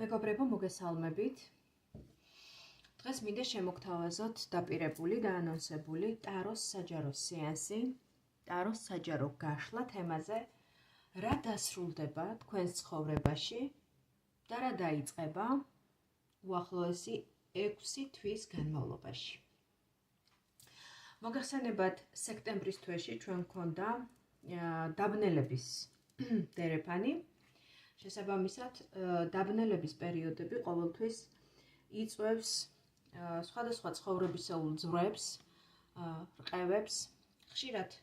მეგობრებო, მოგესალმებით. დღეს მინდა შემოგთავაზოთ დაპირებული და ანონსებული ტაროს საჯარო სეანსი, ტაროს საჯარო გაშლა თემაზე, რა დასრულდება თქვენს ცხოვრებაში და რა დაიწყება უახლოესი 6 თვის განმავლობაში. მოგახსენებათ, სექტემბრის თვეში ჩვენ გვქონდა დაბნელების დერეფანი. შესაბამისად, დაბნელების პერიოდები ყოველთვის იწვევს სხვადასხვა ცხოვრებისეულ ძვრებს, რყევებს, ხშირად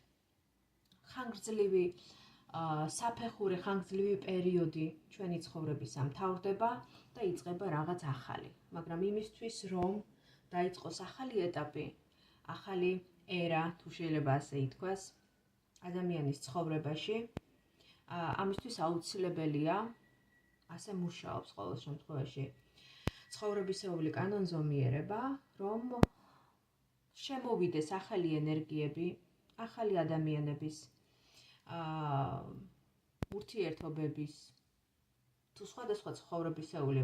ხანგრძლივი საფეხური, ხანგრძლივი პერიოდი ჩვენი ცხოვრებისა მთავრდება და იწყება რაღაც ახალი. მაგრამ იმისთვის, რომ დაიწყოს ახალი ეტაპი, ახალი ერა, თუ შეიძლება ასე ითქვას, ადამიანის ცხოვრებაში, ამისთვის აუცილებელია, ასე მუშაობს ყოველ შემთხვევაში ცხოვრებისეული კანონზომიერება, რომ შემოვიდეს ახალი ენერგიები, ახალი ადამიანების ურთიერთობების თუ სხვადასხვა ცხოვრებისეული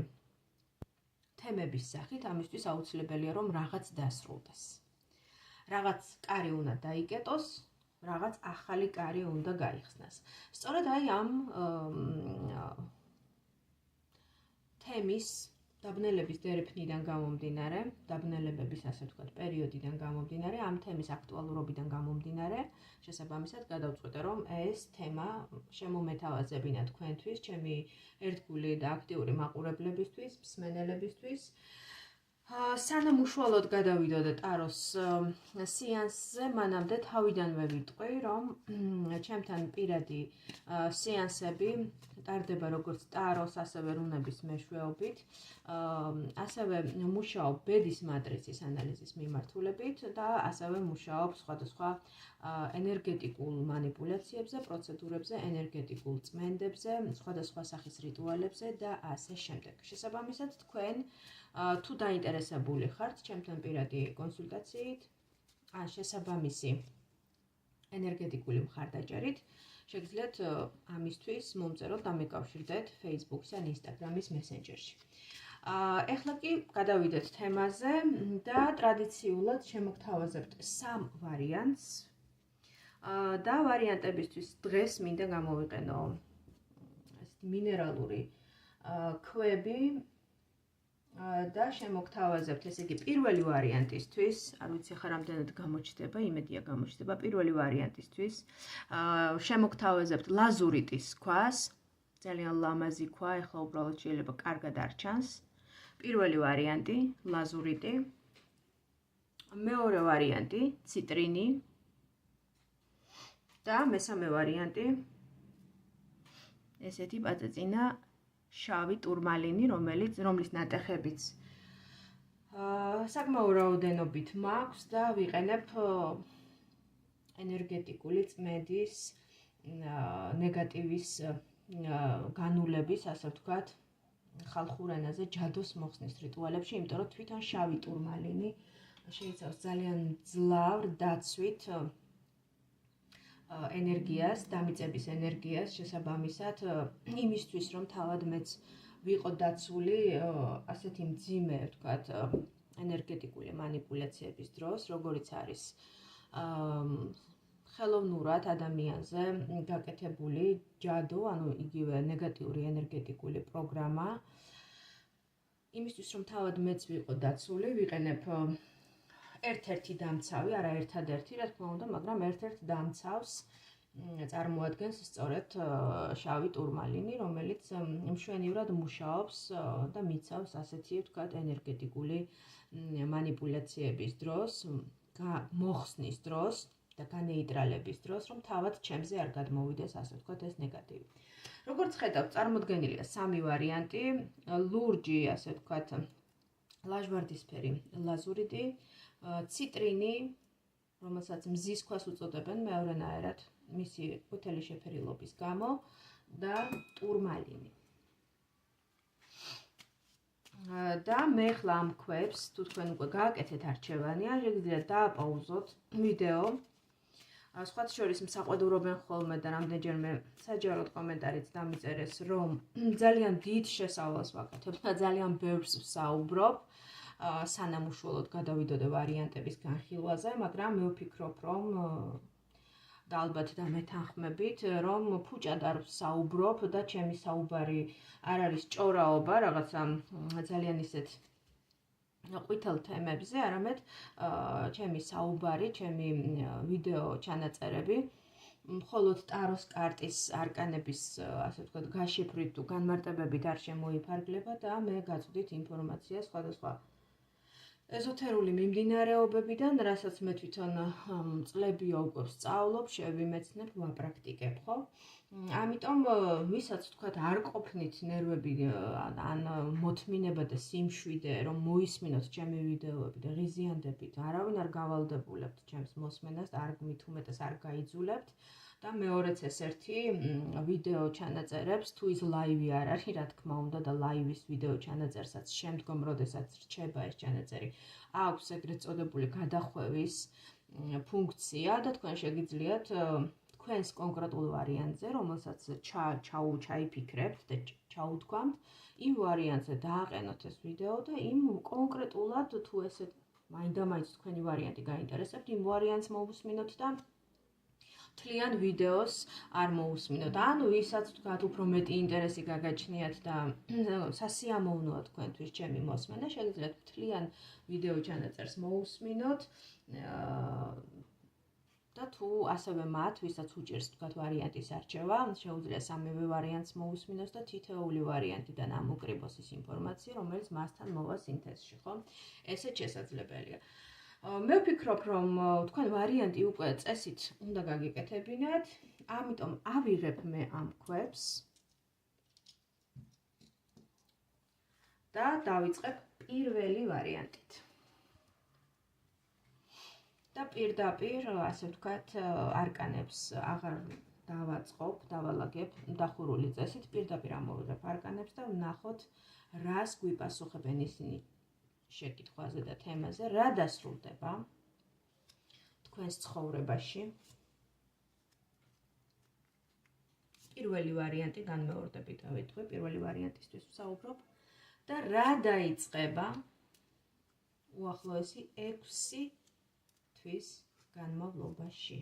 თემების სახით, ამისთვის აუცილებელია, რომ რაღაც დასრულდეს. რაღაც კარი უნდა დაიკეტოს, რაღაც ახალი კარი უნდა გაიხსნას. სწორედ აი ამ თემის დაბნელების დერეფნიდან გამომდინარე, დაბნელებების ასე ვთქვათ, პერიოდიდან გამომდინარე, ამ თემის აქტუალურობიდან გამომდინარე, შესაბამისად გადავწყვიტე, რომ ეს თემა შემომეთავაზებინა თქვენთვის, ჩემი ერთგული და აქტიური მაყურებლებისთვის, მსმენელებისთვის. სანამ უშუალოდ გადავიდოდ ტაროს სეანსზე, მანამდე თავიდანვე ვიტყვი, რომ ჩემთან პირადი სეანსები ტარდება როგორც ტაროს, ასევე რუნების მეშვეობით, ასევე მუშაობ ბედის მატრიცის ანალიზის მიმართულებით და ასევე მუშაობ სხვადასხვა ენერგეტიკულ მანიპულაციებზე, პროცედურებზე, ენერგეტიკულ წმენდებზე, სხვადასხვა სახის რიტუალებზე და ასე შემდეგ. შესაბამისად, თქვენ თუ დაინტერესებული ხართ ჩემთან პირადი კონსულტაციით, ან შესაბამისი ენერგეტიკული მხარდაჭერით, შეგიძლიათ ამისთვის მომწეროთ და მეკავშირდეთ Facebook-ის ან Instagram-ის მესენჯერში. ეხლა კი გადავიდეთ თემაზე და ტრადიციულად შემოგთავაზებთ 3 ვარიანტს. და ვარიანტებისთვის დღეს მინდა გამოვიყენო მინერალური ქვები და შემოგთავაზებთ, ესე იგი, პირველი ვარიანტისთვის, არ ვიცი ხა რამდენად გამოჩნდება, იმედია გამოჩნდება, პირველი ვარიანტისთვის შემოგთავაზებთ ლაზურიტის ქვას, ძალიან ლამაზი ქვა, ეხლა უბრალოდ შეიძლება კარგად არ ჩანს. პირველი ვარიანტი, ლაზურიტი. მეორე ვარიანტი, ციტრინი. და მესამე ვარიანტი, ესეთი პაწეწინა შავი ტურმალინი, რომლის ნატეხებიც საკმაო რაოდენობით მაქვს და ვიყენებ ენერგეტიკული წმენდის, ნეგატივის განულების, ასე ვთქვათ, ხალხურ ენაზე ჯადოს მოხსნის რიტუალებში, იმიტომ რომ თვითონ შავი ტურმალინი შეიცავს ძალიან ძლავრ დაცვით ენერგიას, დამიწების ენერგიას, შესაბამისად, იმისთვის, რომ თავად მეც ვიყო დაცული ასეთი მძიმე, ვთქვათ, ენერგეტიკული მანიპულაციების დროს, როგორიც არის ხელოვნურად ადამიანზე გაკეთებული ჯადო, ანუ იგივე ნეგატიური ენერგეტიკული პროგრამა. იმისთვის, რომ თავად მეც ვიყო დაცული, ვიყენებ ერთ-ერთი დამცავი, არა ერთადერთი, რა თქმა უნდა, მაგრამ ერთ-ერთ დამცავს წარმოადგენს სწორედ შავი ტურმალინი, რომელიც მშვენივრად მუშაობს და მიცავს ასეთი, ვთქვათ, ენერგეტიკული მანიპულაციების დროს, მოხსნის დროს და განეიტრალების დროს, რომ თავად ჩემზე არ გადმოვიდეს, ასე ვთქვათ, ეს ნეგატივი. როგორც ხედავთ, წარმოდგენილია 3 ვარიანტი, ლურჯი, ასე ვთქვათ, ლაჟვარდისფერი ლაზურიტი, ციტრინი, რომელსაც მზის ქვას უწოდებენ მეორენაერად, მისი ყვითელი შეფერილობის გამო და ტურმალინი. და მე ხლა ამ ქვებს, თუ თქვენ უკვე გააკეთეთ არჩევანი, ან შეგიძლიათ დააპაუზოთ ვიდეო, სხვათა შორის მსაყვედურობენ ხოლმე და რამდენჯერმე საჯაროდ კომენტარიც დამიწერეს, რომ ძალიან დიდ შესავალს ვაკეთებ და ძალიან ბევრს ვსაუბრობ, სანამ უშუალოდ გადავიდოდე ვარიანტების განხილვაზე, მაგრამ მე ვფიქრობ, რომ და ალბათ და მეთანხმებით, რომ ფუჭად არ ვსაუბრობ და ჩემი საუბარი არ არის ჭორაობა, რაღაცა ძალიან ისეთ ყვითელ თემებზე, არამედ ჩემი საუბარი, ჩემი ვიდეო ჩანაწერები მხოლოდ ტაროს კარტის არკანების, ასე ვთქვათ, გაშიფრვით თუ განმარტებებით არ შემოიფარგლება და მე გაწვდით ინფორმაციას სხვადასხვა ეზოთერული მიმდინარეობებიდან, რასაც მე თვითონ წლებია უკვე ვსწავლობ, შევიმეცნებ, ვაპრაქტიკებ, ხო? ამიტომ ვისაც ვთქვათ არ ყოფნით ნერვები ან მოთმინება და სიმშვიდე, რომ მოისმინოთ ჩემი ვიდეოები და ღიზიანდებით, არავინ არ გავალდებულებთ ჩემს მოსმენას და არ გმით უმეტეს არ გაიძულებთ და მეორეც ეს ერთი ვიდეო ჩანაწერებს, თუ ის ლაივი არ არის, რა თქმა უნდა და ლაივის ვიდეო ჩანაწერსაც შემდგომ, როდესაც რჩება ეს ჩანაწერი, აქვს ეგრეთ წოდებული გადახვევის ფუნქცია და თქვენ შეგიძლიათ თქვენს კონკრეტულ ვარიანტზე, რომელსაც ჩაიფიქრებთ და ჩაუთქვამთ, იმ ვარიანტზე დააყენოთ ეს ვიდეო და იმ კონკრეტულად თუ ესე მაინდა-მაინც თქვენი ვარიანტი გაინტერესებთ, იმ ვარიანტს მოусმინოთ და თლიან ვიდეოს არ მოусმინოთ. ანუ ვისაც თქვათ უფრო მეტი ინტერესი გაგაჩნიათ და სასიამოვნოა თქვენთვის ჩემი მოსმენა, შეგიძლიათ თლიან ვიდეო ჩანაწერს მოусმინოთ. და თუ ასევე მათ, ვისაც უჭირს თქვათ ვარიანტის არჩევა, შეუძლია სამივე ვარიანტს მოусმინოს და თითოეული ვარიანტიდან ამოკრიბოს ის ინფორმაცია, რომელიც მასთან მოვა სინთეზში, ხო? ესეც შესაძლებელია. მე ვფიქრობ, რომ თქვენ ვარიანტი უკვე წესით უნდა გაგიკეთებინათ, ამიტომ ავიღებ მე ამ ქვებს და დავიწყებ პირველი ვარიანტით. და პირდაპირ, ასე ვთქვათ, არკანებს აღარ დავაწყობ, დავალაგებ დახურული წესით, პირდაპირ ამოვიღებ არკანებს და ვნახოთ, რას გვიპასუხებენ ისინი შეკითხვაზე და თემაზე, რა დასრულდება თქვენს ცხოვრებაში. პირველი ვარიანტი განმეორდებით, ავიტყვი, პირველი ვარიანტისთვის ვსაუბრობ და რა დაიწყება უახლოესი 6 თვის განმავლობაში.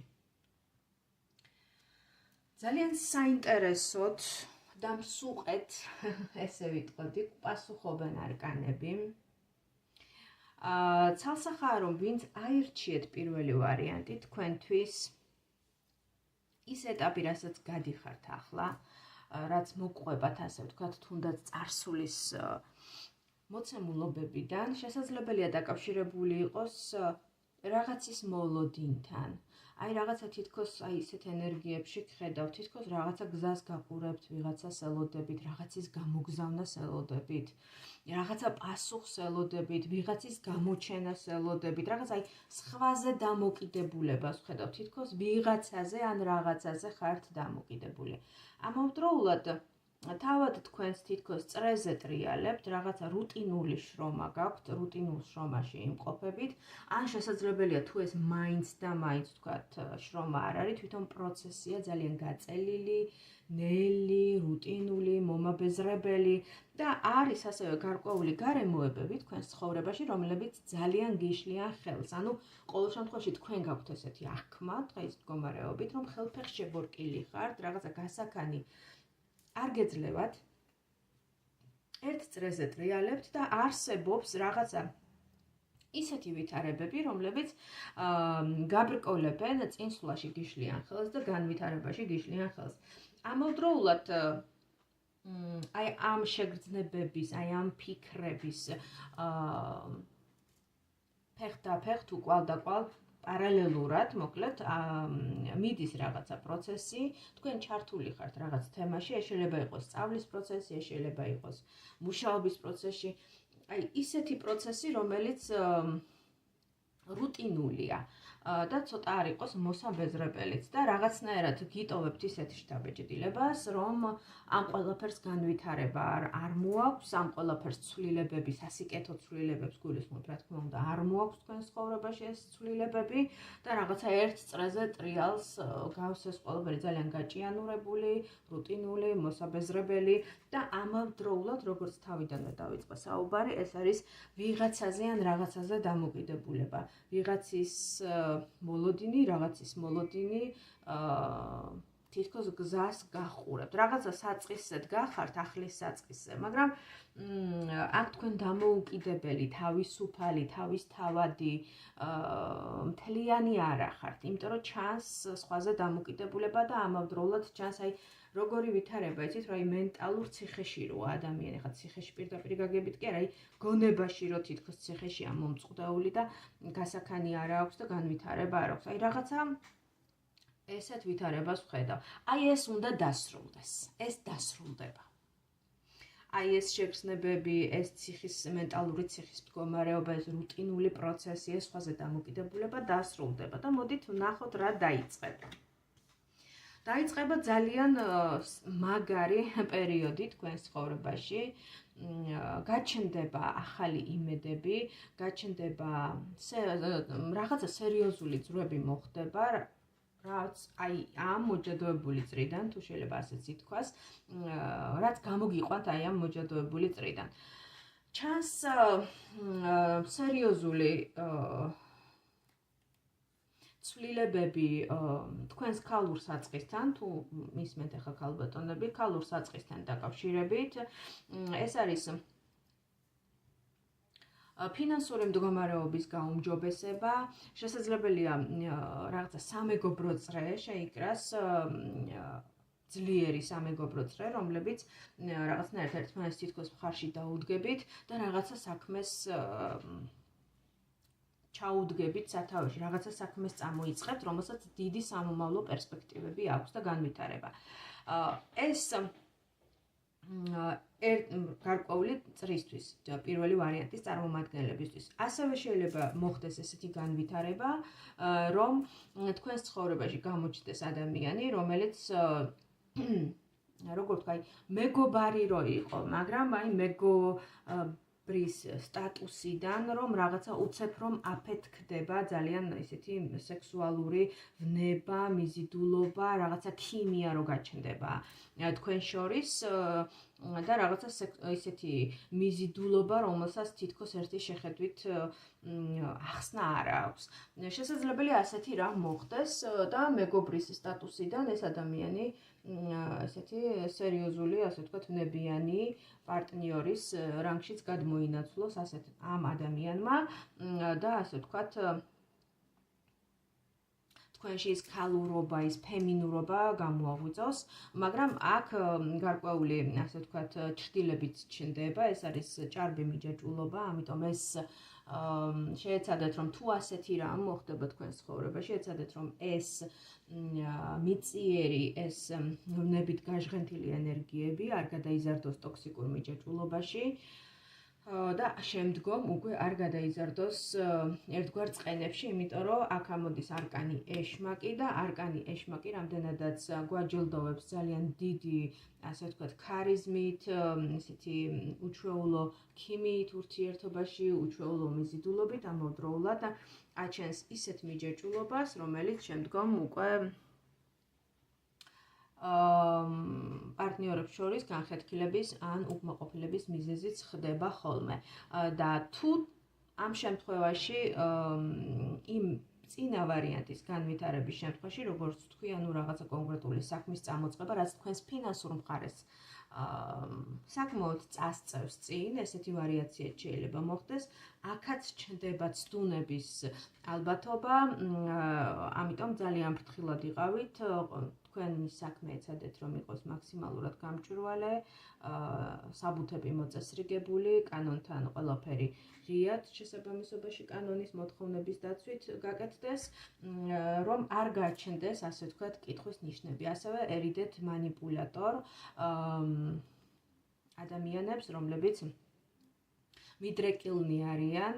ძალიან საინტერესოდ და მსუყეთ, ესე ვიტყოდი, პასუხობენ არკანები. ცალსახაა, რომ ვინც აირჩიეთ პირველი ვარიანტი, თქვენთვის ის ეტაპი, რასაც გადიხართ ახლა, რაც მოყვებათ, ასე ვთქვათ, თუნდაც წარსულის მოცემულობებიდან, შესაძლებელია დაკავშირებული იყოს რაღაცის მოლოდინთან. აი რაღაცა თითქოს აი ისეთ ენერგიებში გხედავ, თითქოს რაღაცა გზას გაყურებთ, ვიღაცას ელოდებით, რაღაცის გამოგზავნას ელოდებით, რაღაცა პასუხს ელოდებით, ვიღაცის გამოჩენას ელოდებით, რაღაც აი სხვაზე დამოკიდებულებას ვხედავ, თითქოს ვიღაცაზე ან რაღაცაზე ხართ დამოკიდებული. ამავდროულად თავად თქვენს თითქოს წრეზე ტრიალებთ, რაღაცა რუტინული შრომა გაქვთ, რუტინულ შრომაში იმყოფებით, ან შესაძლებელია თუ ეს მაინც და მაინც თქვათ შრომა არ არის, თვითონ პროცესია ძალიან გაწელილი, ნელი, რუტინული, მომაბეზრებელი და არის ასევე გარკვეული გარემოებები თქვენს ცხოვრებაში, რომლებიც ძალიან გიშლიან ხელს. ანუ ყოველ შემთხვევაში თქვენ გაქვთ ესეთი აღქმა დღის მდგომარეობით, რომ ხელფეხს შებორკილი ხართ, რაღაცა გასაქანი არ გეძლევათ, ერთ წრეზე ტრიალებთ და არსებობს რაღაცა ისეთი ვითარებები, რომლებიც გაბრკოლებენ წინსვლაში გიშლიან ხელს და განვითარებაში გიშლიან ხელს. ამავდროულად აი ამ შეგრძნებების, აი ამ ფიქრების ფეხ თუ კვალ პარალელურად, მოკლედ, მიდის რაღაცა პროცესი, თქვენ ჩართული ხართ რაღაც თემაში, ეს შეიძლება იყოს სწავლის პროცესი, ეს შეიძლება იყოს მუშაობის პროცესში, აი ისეთი პროცესი, რომელიც რუტინულია. და ცოტა არ იყოს მოსაბეზრებელიც და რაღაცნაირად გიტოვებთ ისეთ შთაბეჭდილებას, რომ ამ ყველაფერს განვითარება არ მოაქვს, ამ ყველაფერს ცვლილებები, სასიკეთო ცვლილებებს გულისხმობ, რა თქმა უნდა, არ მოაქვს თქვენ ცხოვრებაში ეს ცვლილებები და რაღაცა ერთ წრეზე ტრიალს გავს ეს ყველაფერი ძალიან გაჭიანურებული, რუტინული, მოსაბეზრებელი და ამავდროულად, როგორც თავიდანვე დავიწყე საუბარი, ეს არის ვიღაცაზე ან რაღაცაზე დამოკიდებულება. ვიღაცის მოლოდინი, რაღაცის მოლოდინი თითქოს გზას გახურებთ. რაღაცა საწყისზე გახართ, ახლის საწყისზე, მაგრამ აქ თქვენ დამოუკიდებელი, თავისუფალი, თავისთავადი, მთლიანი არ ახართ, იმიტომ რომ ჩანს სხვაზე დამოკიდებულება და ამავდროულად ჩანს აი როგორი ვითარება, იცით, რომ აი მენტალურ ციხეში როა ადამიანი, ხა ციხეში პირდაპირ გაგებით კი არა, აი გონებაში რო თითქოს ციხეშია მომწყდაული და გასაქანი არ აქვს და განვითარება არ აქვს. აი რაღაცა ესეთ ვითარებას ვხედავ. აი ეს უნდა დასრულდეს. ეს დასრულდება. აი ეს შეგრძნებები, ეს ციხის მენტალური ციხის მდგომარეობა, ეს რუტინული პროცესი, ეს სხვაზე დამოკიდებულება დასრულდება და მოდით ვნახოთ რა დაიწყება. დაიწყება ძალიან მაგარი პერიოდი თქვენს ცხოვრებაში. გაჩნდება ახალი იმედები, გაჩნდება რაღაცა სერიოზული ძრები მოხდება, რაც აი ამ მოჯადოებული წრიდან, თუ შეიძლება ასეც ითქვას, რაც გამოგიყვანთ აი ამ მოჯადოებული წრიდან. ჩანს სერიოზული ცვლილებები თქვენს ქალურ საწყისთან, თუ მისმენთ ახლა ქალბატონები, ქალურ საწყისთან დაკავშირებით. ეს არის ფინანსური მდგომარეობის გაუმჯობესება, შესაძლებელია რაღაცა სამეგობრო წრე შეიკრას, ძლიერი სამეგობრო წრე, რომლებიც რაღაცნაირად ერთმანეთს თითქოს მხარში დაუდგებით და რაღაცა საქმეს ჩაუდგებით სათავეში, რაღაცა საქმეს წამოიწყებთ, რომელსაც დიდი სამომავლო პერსპექტივები აქვს და განვითარება. ეს გარკვეული წრისთვის, პირველი ვარიანტის წარმომადგენლებისთვის. ასევე შეიძლება მოხდეს ესეთი განვითარება, რომ თქვენს ცხოვრებაში გამოჩნდეს ადამიანი, რომელიც როგორ ვთქვა, მეგობარი რო იყო, მაგრამ აი მეგობრის სტატუსიდან, რომ რაღაცა უცებ რომ აფეთქდება ძალიან ისეთი სექსუალური ვნება, მიზიდულობა, რაღაცა ქიმია რო გაჩნდება თქვენ შორის და რაღაცა ისეთი მიზიდულობა, რომელსაც თითქოს ერთი შეხედვით ახსნა არ აქვს. შესაძლებელია ასეთი რამ მოხდეს და მეგობრის სტატუსიდან ეს ადამიანი ესეთი სერიოზული, ასე ვთქვათ, ვნებიანი პარტნიორის რანგშიც გადმოინაცვლოს ასეთ ამ ადამიანმა და ასე ვთქვათ თქვენში ის ქალურობა, ის ფემინურობა გამოაღვიძოს, მაგრამ აქ გარკვეული, ასე ვთქვათ, ჩრდილებით ჩნდება, ეს არის ჭარბი მიჯაჭვულობა, ამიტომ ეს შეეცადეთ, რომ თუ ასეთი რამ მოხდება თქვენს ცხოვრებაში, ეცადეთ, რომ ეს მიწიერი, ეს ვნებით გაჟღენთილი ენერგიები არ გადაიზარდოს ტოქსიკურ მიჯაჭვულობაში და შემდგომ უკვე არ გადაიზარდოს ერთგვარ წყენებში, იმიტომ რომ აქ ამოდის არკანი ეშმაკი და არკანი ეშმაკი რამდენადაც გვაჯილდოვებს ძალიან დიდი, ასე ვთქვათ, ქარიზმით, ისეთი უჩვეულო ქიმიით ურთიერთობაში, უჩვეულო მიზიდულობით, ამავდროულად აჩენს ისეთ მიჯაჭვულობას, რომელიც შემდგომ უკვე პარტნიორებს შორის განხეთქილების ან უკმაყოფილების მიზეზიც ხდება ხოლმე. და თუ ამ შემთხვევაში იმ წინა ვარიანტის განვითარების შემთხვევაში, როგორც ვთქვი, ანუ რაღაცა კონკრეტული საქმის წამოწყება, რაც თქვენს ფინანსურ მხარეს საკმაოდ წასწევს წინ, ესეთი ვარიაციაც შეიძლება მოხდეს, აქაც ჩნდება ცდუნების ალბათობა, ამიტომ ძალიან ფრთხილად იყავით, თქვენი საქმე ეცადეთ, რომ იყოს მაქსიმალურად გამჭვირვალე, საბუთები მოწესრიგებული, კანონთან ყველაფერი ღიად შესაბამისობაში კანონის მოთხოვნების დაცვით გაკეთდეს, რომ არ გაჩნდეს, ასე ვთქვათ, კითხვის ნიშნები. ასევე ერიდეთ манипуляტორ ადამიანებს, რომლებიც მიდრეკილნი არიან,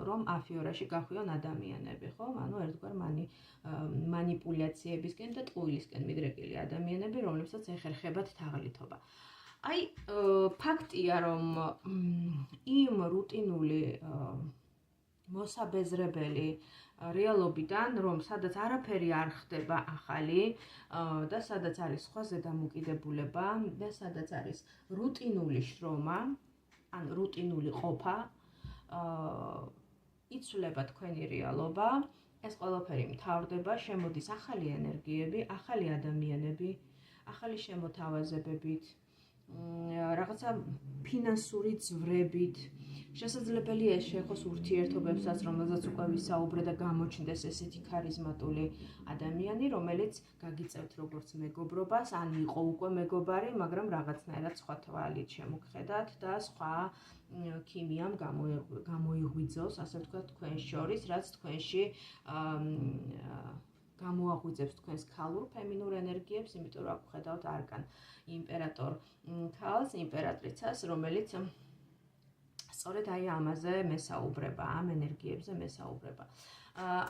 რომ აფიორაში გახვიონ ადამიანები, ხო? ანუ ერთგვარ მანიპულაციებისკენ და ტყუილისკენ მიდრეკილი ადამიანები, რომლებსაც ეხერხებათ თაღლითობა. აი, ფაქტია, რომ იმ რუტინული მოსაბეზრებელი რეალობიდან, რომ სადაც არაფერი არ ხდება ახალი და სადაც არის სხვა ზედამოკიდებულება და სადაც არის რუტინული შრომა, ან რუტინული ყოფა, იცვლება თქვენი რეალობა, ეს ყველაფერი მთავრდება, შემოდის ახალი ენერგიები, ახალი ადამიანები, ახალი შემოთავაზებებით, რაღაცა ფინანსური ძვრებით, შესაძლებელია ეს შეეხოს ურთიერთობებსაც, რომელზეც უკვე ვისაუბრე და გამოჩნდეს ესეთი ქარიზმატული ადამიანი, რომელიც გაგიწევთ როგორც მეგობრობას, ან იყო უკვე მეგობარი, მაგრამ რაღაცნაირად სხვა თვალით შემოგხედათ და სხვა ქიმიამ გამოიღვიძოს, ასე ვთქვათ, თქვენ შორის, რაც თქვენში გამოაღვიძებს თქვენს ქალურ ფემინურ ენერგიებს, იმიტომ რომ აქ ვხედავთ არკან იმპერატორ ქალს, იმპერატრიცას, რომელიც სწორედ აი ამაზე მესაუბრება, ამ ენერგიებზე მესაუბრება.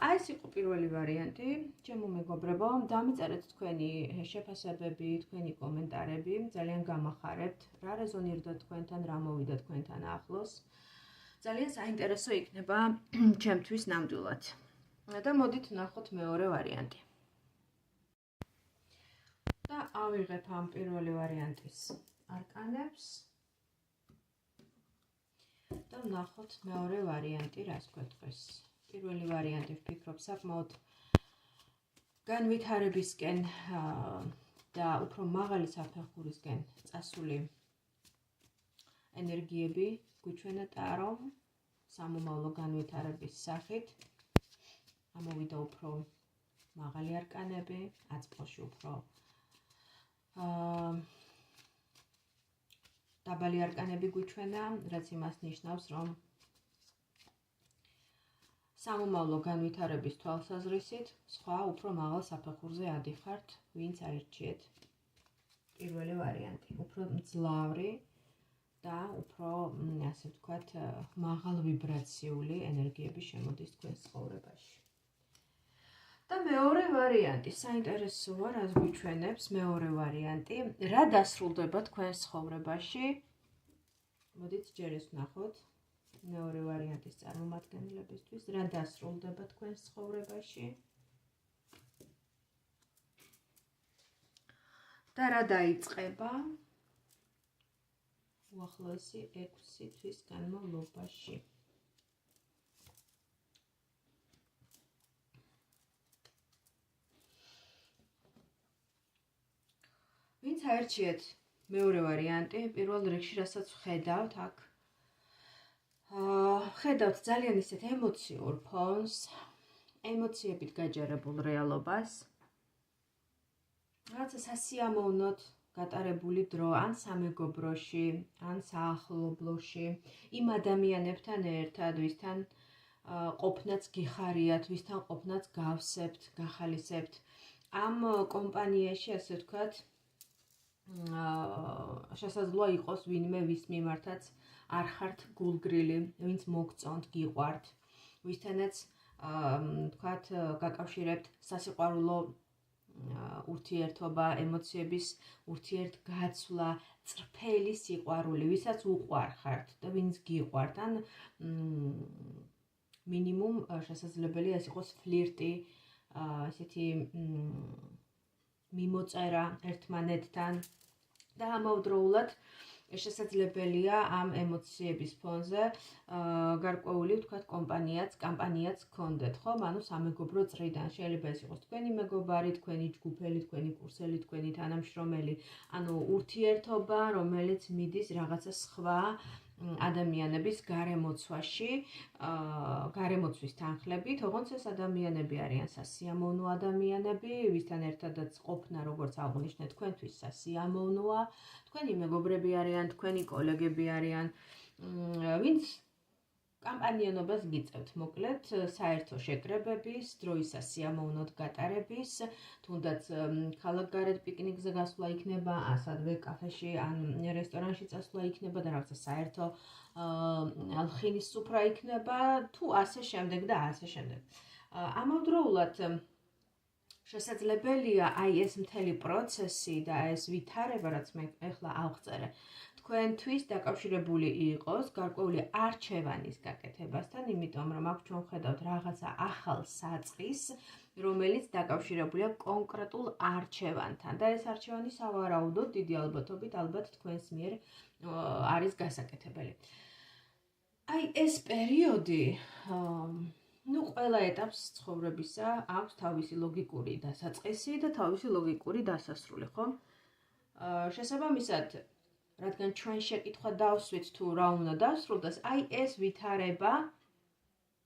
აი ეს იყო პირველი ვარიანტი, ჩემო მეგობრებო, დამიწერეთ თქვენი შეფასებები, თქვენი კომენტარები, ძალიან გამახარებთ, რა რეზონირდა თქვენთან, რა მოვიდა თქვენთან ახლოს. ძალიან საინტერესო იქნება ჩემთვის ნამდვილად. და მოდით ვნახოთ მეორე ვარიანტი. და ავიღებ ამ პირველი ვარიანტის არკანებს. და ვნახოთ მეორე ვარიანტი რას გვეთქვეს. პირველი ვარიანტი ვფიქრობ საკმაოდ განვითარებისკენ და უფრო მაღალი საფეხურისკენ წასული ენერგიები გვიჩვენებდა, რომ სამომავლო განვითარების სახით ამოვიდა უფრო მაღალი არკანები, აწმყოში უფრო დაბალი არკანები გვიჩვენა, რაც იმას ნიშნავს, რომ სამომავლო განვითარების თვალსაზრისით სხვა უფრო მაღალ საფეხურზე ადიხართ, ვინც აირჩიეთ პირველი ვარიანტი, უფრო მძლავრი და უფრო, ასე ვთქვათ, მაღალ ვიბრაციული ენერგიები შემოდის თქვენს ცხოვრებაში. და მეორე ვარიანტი, საინტერესოა, რას გვიჩვენებს მეორე ვარიანტი, რა დასრულდება თქვენს ცხოვრებაში. მოდით ჯერ ეს ვნახოთ. მეორე ვარიანტის წარმომადგენლებისთვის, რა დასრულდება თქვენს ცხოვრებაში. და რა დაიწყება უახლოესი 6 თვის განმავლობაში. ვინც აირჩიეთ მეორე ვარიანტი, პირველ რიგში, რასაც ვხედავთ აქ, ხედავთ ძალიან ისეთ ემოციურ ფონს, ემოციებით გაჯერებულ რეალობას, რაღაცა სასიამოვნოდ გატარებული დრო, ან სამეგობროში, ან საახლობლოში, იმ ადამიანებთან ერთად, ვისთან ყოფნაც გიხარიათ, ვისთან ყოფნაც გავსებთ, გახალისებთ. ამ კომპანიაში, ასე ვთქვათ, შესაძლოა იყოს ვინმე, ვის მიმართაც არ ხართ გულგრილი, ვინც მოგწონთ, გიყვართ, ვისთანაც ვთქვათ, გაკავშირებთ სასიყვარულო ურთიერთობა, ემოციების ურთიერთგაცვლა, წრფელი სიყვარული, ვისაც უყვარ ხართ და ვინც გიყვართ, ან მინიმუმ შესაძლებელია ეს იყოს ფლირტი, ესეთი მიმოწერა ერთმანეთთან და ამავდროულად შესაძლებელია ამ ემოციების ფონზე გარკვეული, ვთქვათ, კამპანიაც გქონდეთ, ხო? ანუ სამეგობრო წრიდან შეიძლება ეს იყოს თქვენი მეგობარი, თქვენი ჯგუფელი, თქვენი კურსელი, თქვენი თანამშრომელი, ანუ ურთიერთობა, რომელიც მიდის რაღაცა სხვა ადამიანების გარემოცვაში, გარემოცვის თანხლებით, თორემ ეს ადამიანები არიან სასიამოვნო ადამიანები, ვისთან ერთადაც ყოფნა, როგორც აღვნიშნეთ, თქვენთვის სასიამოვნოა, თქვენი მეგობრები არიან, თქვენი კოლეგები არიან, ვინც კამპანიონობას გიწევთ, მოკლედ, საერთო შეკრებების, დროის სასიამოვნოდ გატარების, თუნდაც ქალაქგარეთ პიკნიკზე გასვლა იქნება, ასადვე კაფეში ან რესტორანში წასვლა იქნება და რაღაცა საერთო ალხინის სუფრა იქნება, თუ ასე შემდეგ და ასე შემდეგ. ამავდროულად შესაძლებელია აი ეს მთელი პროცესი და ეს ვითარება, რაც მე ახლა ავწერე, თქვენთვის დაკავშირებული იყოს გარკვეული არჩევანის გაკეთებასთან, იმიტომ რომ აქ ჩვენ ვხედავთ რაღაცა ახალ საწყის, რომელიც დაკავშირებულია კონკრეტულ არჩევანთან და ეს არჩევანი სავარაუდოდ დიდი ალბათობით ალბათ თქვენს მიერ არის გასაკეთებელი. აი ეს პერიოდი ყველა ეტაპს ცხოვრებისა აქვს თავისი ლოგიკური დასაწყისი და თავისი ლოგიკური დასასრული, ხო? შესაბამისად, რადგან ჩვენ შეკითხვა დავსვით თუ რა უნდა დასრულდეს, აი ეს ვითარება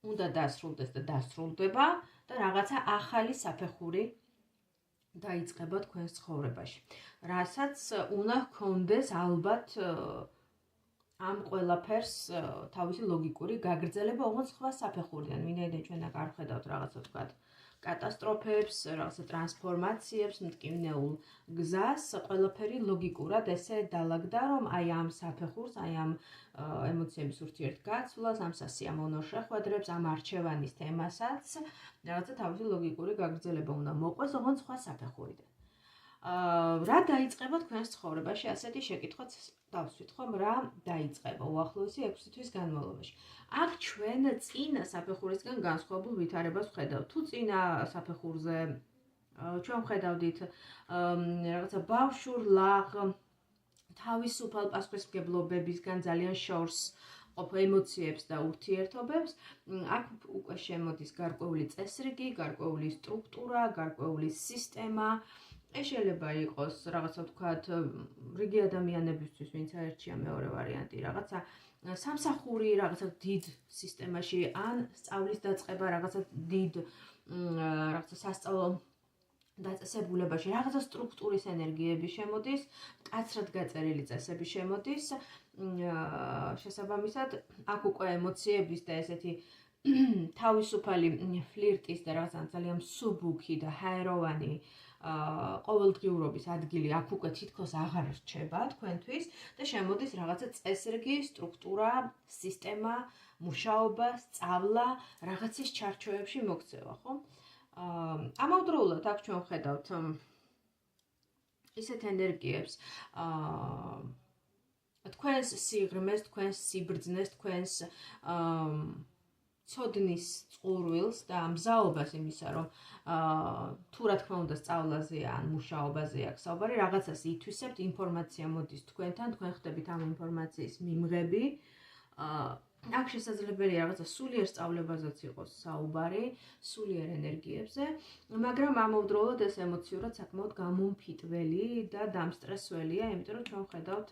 უნდა დასრულდეს და დასრულდება და რაღაცა ახალი საფეხური დაიწყება თქვენს ცხოვრებაში. რასაც უნდა ჰქონდეს ალბათ ამ ყველაფერს თავისი ლოგიკური გაგრძელება, ოღონდ სხვა საფეხურიდან, ვინაიდან ჩვენ აქ არ ვხედავთ რაღაცა ვთქვათ კატასტროფებს, რაღაცა ტრანსფორმაციებს, მტკივნეულ გზას, ყველაფერი ლოგიკურად ესე დალაგდა, რომ აი ამ საფეხურს, აი ამ ემოციების ურთიერთგაცვლას, ამ სასიამოვნო შეხვედრებს, ამ არჩევანის თემასაც, რაღაცა თავისი ლოგიკური გაგრძელება უნდა მოყვეს, ოღონდ სხვა საფეხურიდან. რა დაიწყება თქვენს ცხოვრებაში, ასეთი შეკითხვაც დავსვით, ხომ, რა დაიწყება უახლოესი 6 თვის განმავლობაში. აქ ჩვენ წინა საფეხურისგან განსხვავებულ ვითარებას ვხედავთ. თუ წინა საფეხურზე ჩვენ ვხედავდით რაღაცა ბავშვურ ლაღ, თავისუფალ პასუხისმგებლობებისგან ძალიან შორს ყოფ ემოციებს და ურთიერთობებს, აქ უკვე შემოდის გარკვეული წესრიგი, გარკვეული სტრუქტურა, გარკვეული სისტემა. ეს შეიძლება იყოს რაღაცა ვთქვათ რიგი ადამიანებისთვის, ვინც აერჩია მეორე ვარიანტი, რაღაცა სამსახური, რაღაცა დიდ სისტემაში, ან სწავლის დაწყება, რაღაცა დიდ რაღაცა სასწავლო დაწესებულებაში, რაღაცა სტრუქტურის ენერგიები შემოდის, მკაცრად გაწერილი წესები შემოდის, შესაბამისად, აქ უკვე ემოციების და ესეთი თავისუფალი ფლირტის და რაღაცა ძალიან მსუბუქი და ჰაეროვანი ყოველდღიურობის ადგილი აქ უკვე თითქოს აღარ რჩება თქვენთვის და შემოდის რაღაცა წესრიგი, სტრუქტურა, სისტემა, მუშაობა, სწავლა, რაღაცის ჩარჩოებში მოქცევა, ხო? ამავდროულად აქ ჩვენ ვხედავთ ისეთ ენერგიებს, თქვენს სიღრმეს, თქვენს სიბრძნეს, თქვენს ცოდნის წყურვილს და მზაობას იმისა, რომ თუ რა თქმა უნდა სწავლაზე ან მუშაობაზე აქვს საუბარი, რაღაცას ითვისებთ, ინფორმაცია მოდის თქვენთან, თქვენ ხდებით ამ ინფორმაციის მიმღები. აქ შესაძლებელია რაღაცა სულიერ სწავლებაზეც იყოს საუბარი, სულიერ ენერგიებზე, მაგრამ ამავდროულად ეს ემოციურად საკმაოდ გამომფიტველი და დამსტრესველია, იმიტომ რომ ჩვენ ვხედავთ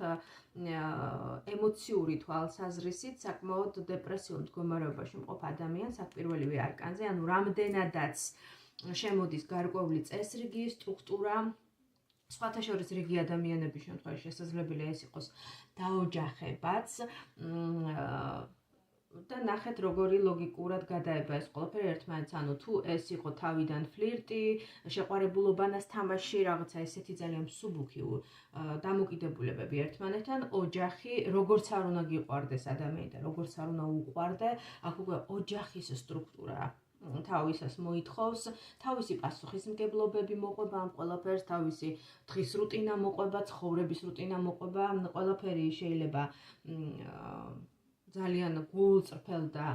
ემოციური თვალსაზრისით საკმაოდ დეპრესიულ მდგომარეობაში მყოფ ადამიანს აქ პირველივე არკანზე, ანუ რამდენადაც შემოდის გარკვეული წესრიგი, სტრუქტურა, სხვათა შორის რიგი ადამიანების შემთხვევაში შესაძლებელია ეს იყოს დაოჯახებაც და ნახეთ როგორი ლოგიკურად გადაება ეს ყველაფერი ერთმანეთს, ანუ თუ ეს იყო თავიდან ფლირტი, შეყვარებულობანას თამაში, რაღაცა ესეთი ძალიან მსუბუქი დამოკიდებულებები ერთმანეთთან, ოჯახი, როგორც არ უნდა გიყვარდეს ადამიანი და როგორც არ უნდა უყვარდე, აქ უკვე ოჯახის სტრუქტურა თავისას მოითხოვს, თავისი პასუხისმგებლობები მოყვება ამ ყველაფერს, თავისი დღის რუტინა მოყვება, ცხოვრების რუტინა მოყვება, ყველაფერი შეიძლება ძალიან გულწრფელ და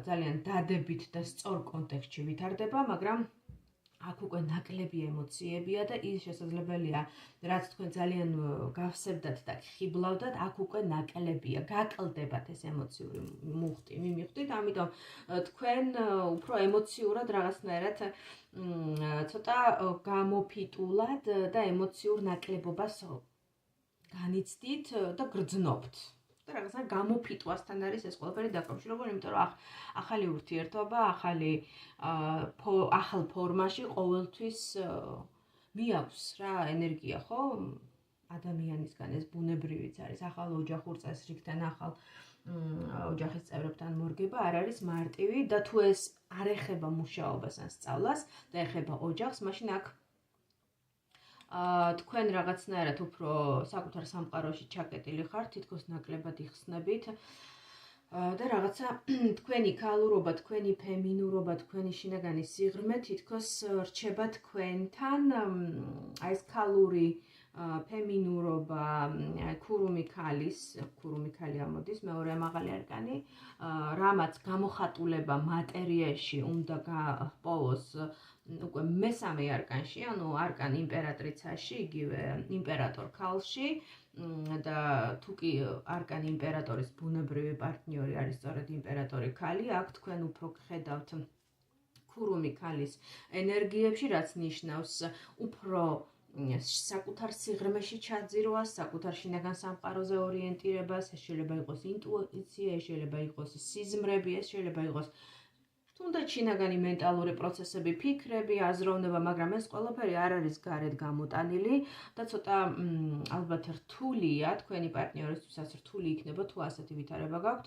ძალიან დადებით და სწორ კონტექსტში ვითარდება, მაგრამ აქ უკვე ნაკლები ემოციებია და ის შესაძლებელია, რაც თქვენ ძალიან გავსებდათ და ხიბლავდათ, აქ უკვე ნაკლებია, გაკლდებათ ეს ემოციური მუხტი, მიმიხვდით, ამიტომ თქვენ უფრო ემოციურად რაღაცნაირად ცოტა გამოფიტულად და ემოციურ ნაკლებობას განიცდით და გრძნობთ. და რაღაცა გამოფიტვასთან არის ეს ყველაფერი დაკავშირებული, იმიტომ რომ ახალი ურთიერთობა, ახალ ფორმაში ყოველთვის მიაქვს რა ენერგია, ხო? ადამიანისგან ეს ბუნებრივიც არის, ახალ ოჯახურ წესრიგთან, ახალ ოჯახის წევრებთან მორგება არ არის მარტივი და თუ ეს არ ეხება მუშაობას ან სწავლას და ეხება ოჯახს, მაშინ აქ თქვენ რაღაცნაირად უფრო საკუთარ სამყაროში ჩაკეტილი ხართ, თითქოს ნაკლებად იხსნებით და რაღაცა თქვენი ქალურობა, თქვენი ფემინურობა, თქვენი შინაგანი სიღრმე თითქოს რჩება თქვენთან, აი ეს ქალური ფემინურობა, ქურუმი ქალი ამოდის, მეორე მაღალი არკანი, რამაც გამოხატულება მატერიაში უნდა გაპოვოს უკვე მესამე არკანში, ანუ არკან იმპერატრიცაში, იგივე იმპერატორ ქალში და თუ კი არკან იმპერატორის ბუნებრივი პარტნიორი არის სწორედ იმპერატორი ქალი, აქ თქვენ უფრო გხედავთ ქურუმი ქალის ენერგიებში, რაც ნიშნავს უფრო საკუთარ სიღრმეში ჩაძირვას, საკუთარ შინაგან სამყაროზე ორიენტირებას, ეს შეიძლება იყოს ინტუიცია, ეს შეიძლება იყოს სიზმრები, ეს შეიძლება იყოს თუნდაც შინაგანი მენტალური პროცესები, ფიქრები, აზროვნება, მაგრამ ეს ყველაფერი არ არის გარეთ გამოტანილი და ცოტა ალბათ რთულია თქვენი პარტნიორისთვისაც რთული იქნება თუ ასეთი ვითარება გაქვთ,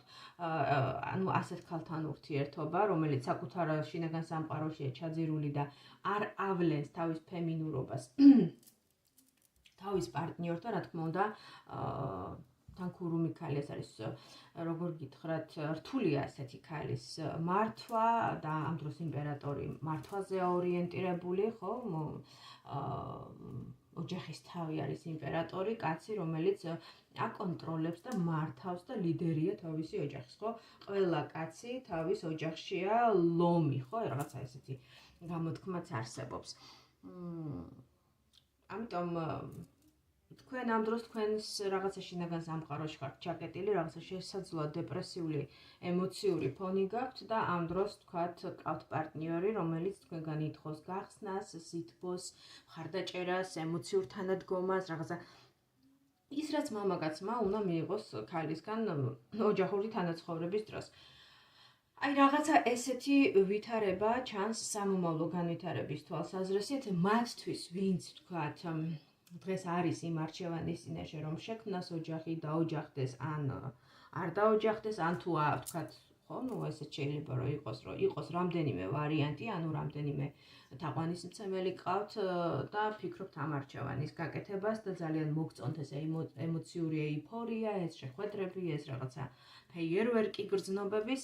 ანუ ასეთ ქალთან ურთიერთობა, რომელიც საკუთარ შინაგან სამყაროშია ჩაძირული და არ ავლენს თავის ფემინურობას თავის პარტნიორთან, რა თქმა უნდა, თან ქურუმი ქალი ეს არის როგორ გითხრათ, რთულია ასეთი ქალის მართვა და ამ დროს იმპერატორი მართვაზეა ორიენტირებული, ხო? ოჯახის თავი არის იმპერატორი, კაცი, რომელიც აკონტროლებს და მართავს და ლიდერია თავისი ოჯახის, ხო? ყველა კაცი თავის ოჯახშია ლომი, ხო? რაღაცა ესეთი გამოთქმაც არსებობს. ამიტომ თქვენ ამ დროს თქვენს რაღაცა შინაგან სამყაროში ხართ ჩაკეტილი, რაღაცა შესაძლოა დეპრესიული ემოციური ფონი გაქვთ და ამ დროს თქვათ გყავთ პარტნიორი, რომელიც თქვენგან ითხოვს გახსნას, სითბოს, მხარდაჭერას, ემოციურ თანადგომას, რაღაცა ის რაც მამაკაცმა უნდა მიიღოს ქალისგან ოჯახური თანაცხოვრების დროს. აი რაღაცა ესეთი ვითარება ჩანს სამომავლო განვითარების თვალსაზრისით, მათთვის ვინც თქვათ დღეს არის იმ არჩევანის წინაშე, რომ შექმნას ოჯახი, დაოჯახდეს ან არ დაოჯახდეს, ან თუ თქვათ, ხო, ნუ ესეც შეიძლება რომ იყოს რამდენიმე ვარიანტი, ანუ რამდენიმე თაყვანისმცემელი ყავთ და ფიქრობთ ამ არჩევანის გაკეთებას და ძალიან მოგწონთ ეს ემოციური ეიფორია, ეს შეხვედრები, ეს რაღაცა ფეიერვერკი გრძნობების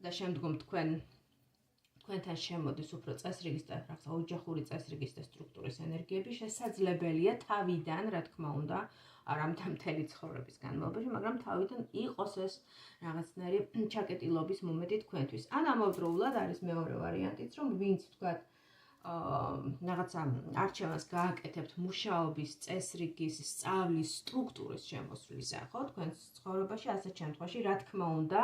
და შემდგომ თქვენთან შემოდის უფრო წესრიგის და რაღაცა ოჯახური წესრიგის და სტრუქტურის ენერგიები, შესაძლებელია თავიდან, რა თქმა უნდა, არა მთელი ცხოვრების განმავლობაში, მაგრამ თავიდან იყოს ეს რაღაცნაირი ჩაკეტილობის მომენტი თქვენთვის. ან ამავდროულად არის მეორე ვარიანტიც, რომ ვინც თქვათ რაღაცა არჩევანს გააკეთებთ მუშაობის, წესრიგის, სწავლის, სტრუქტურის შემოსვლისა, ხო, თქვენს ცხოვრებაში, ასეთ შემთხვევაში, რა თქმა უნდა,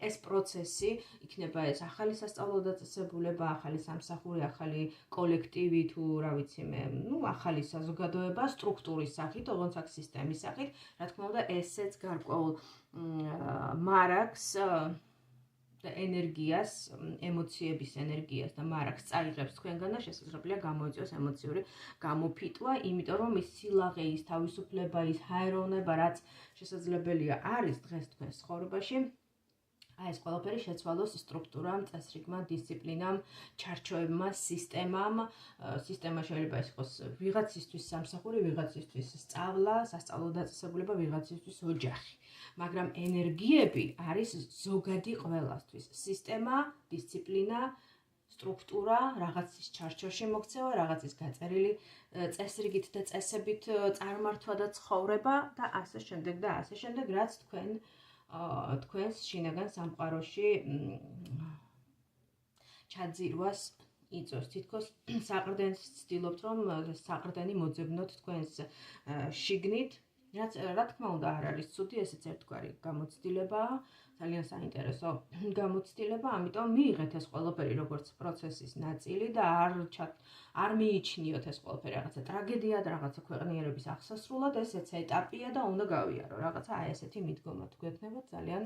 ეს პროცესი იქნება ეს ახალი სასწავლო დაწესებულება, ახალი სამსახური, ახალი კოლექტივი თუ რა ვიცი მე, ნუ ახალი საზოგადოება სტრუქტურის სახით, ოღონდ აქ სისტემის სახით, რა თქმა უნდა, ესეც გარკვეულ მარაგს და ენერგიას, ემოციების ენერგიას და მარაგს წაიღებს თქვენგან და შესაძლებელია გამოიწვიოს ემოციური გამოფიტვა, იმიტომ რომ ის სილაღე, ის თავისუფლება, ის ჰაეროვნება, რაც შესაძლებელია არის დღეს თქვენს ცხოვრებაში, აი ეს ყველაფერი შეცვალოს სტრუქტურამ, წესრიგმა, დისციპლინამ, ჩარჩოებმა, სისტემამ. სისტემა შეიძლება იყოს ვიღაცისთვის სამსახური, ვიღაცისთვის სწავლა, სასწავლო დაწესებულება, ვიღაცისთვის ოჯახი. მაგრამ ენერგიები არის ზოგადი ყველასთვის. სისტემა, დისციპლინა, სტრუქტურა, რაღაცის ჩარჩოში მოქცევა, რაღაცის გაწერილი წესრიგით და წესებით წარმართვა და ცხოვრება და ასე შემდეგ და ასე შემდეგ, რაც თქვენს შინაგან სამყაროში ჩაძირვას იწვევს. თითქოს საყრდენს ცდილობთ, რომ საყრდენი მოძებნოთ თქვენს შიგნით, რაც რა თქმა უნდა არ არის ცუდი, ესეც ერთგვარი გამოცდილებაა, ძალიან საინტერესო გამოცდილება, ამიტომ მიიღეთ ეს ყველაფერი როგორც პროცესის ნაწილი და არ მიიჩნიოთ ეს ყველაფერი რაღაცა ტრაგედია და რაღაცა ქვეყნიერების აღსასრულად, ესეც ეტაპია და უნდა გავიარო. რაღაცა აი ესეთი მიდგომა თუ გექნებათ, ძალიან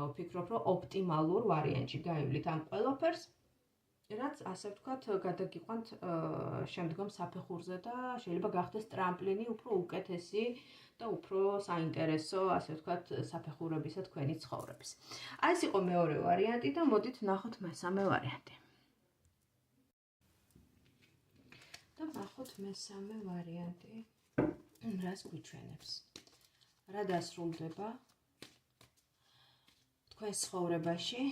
ვფიქრობ, რომ ოპტიმალურ ვარიანტში გაივლით ამ ყველაფერს რაც ასე ვთქვათ, გადაგიყვანთ შემდგომ საფეხურზე და შეიძლება გახდეს ტრამპლინი უფრო უკეთესი და უფრო საინტერესო, ასე ვთქვათ, საფეხურებისა თქვენი ცხოვრების. აი ეს იყო მეორე ვარიანტი და მოდით ნახოთ მესამე ვარიანტი. და ნახოთ მესამე ვარიანტი, რას გვიჩვენებს. რა დასრულდება თქვენს ცხოვრებაში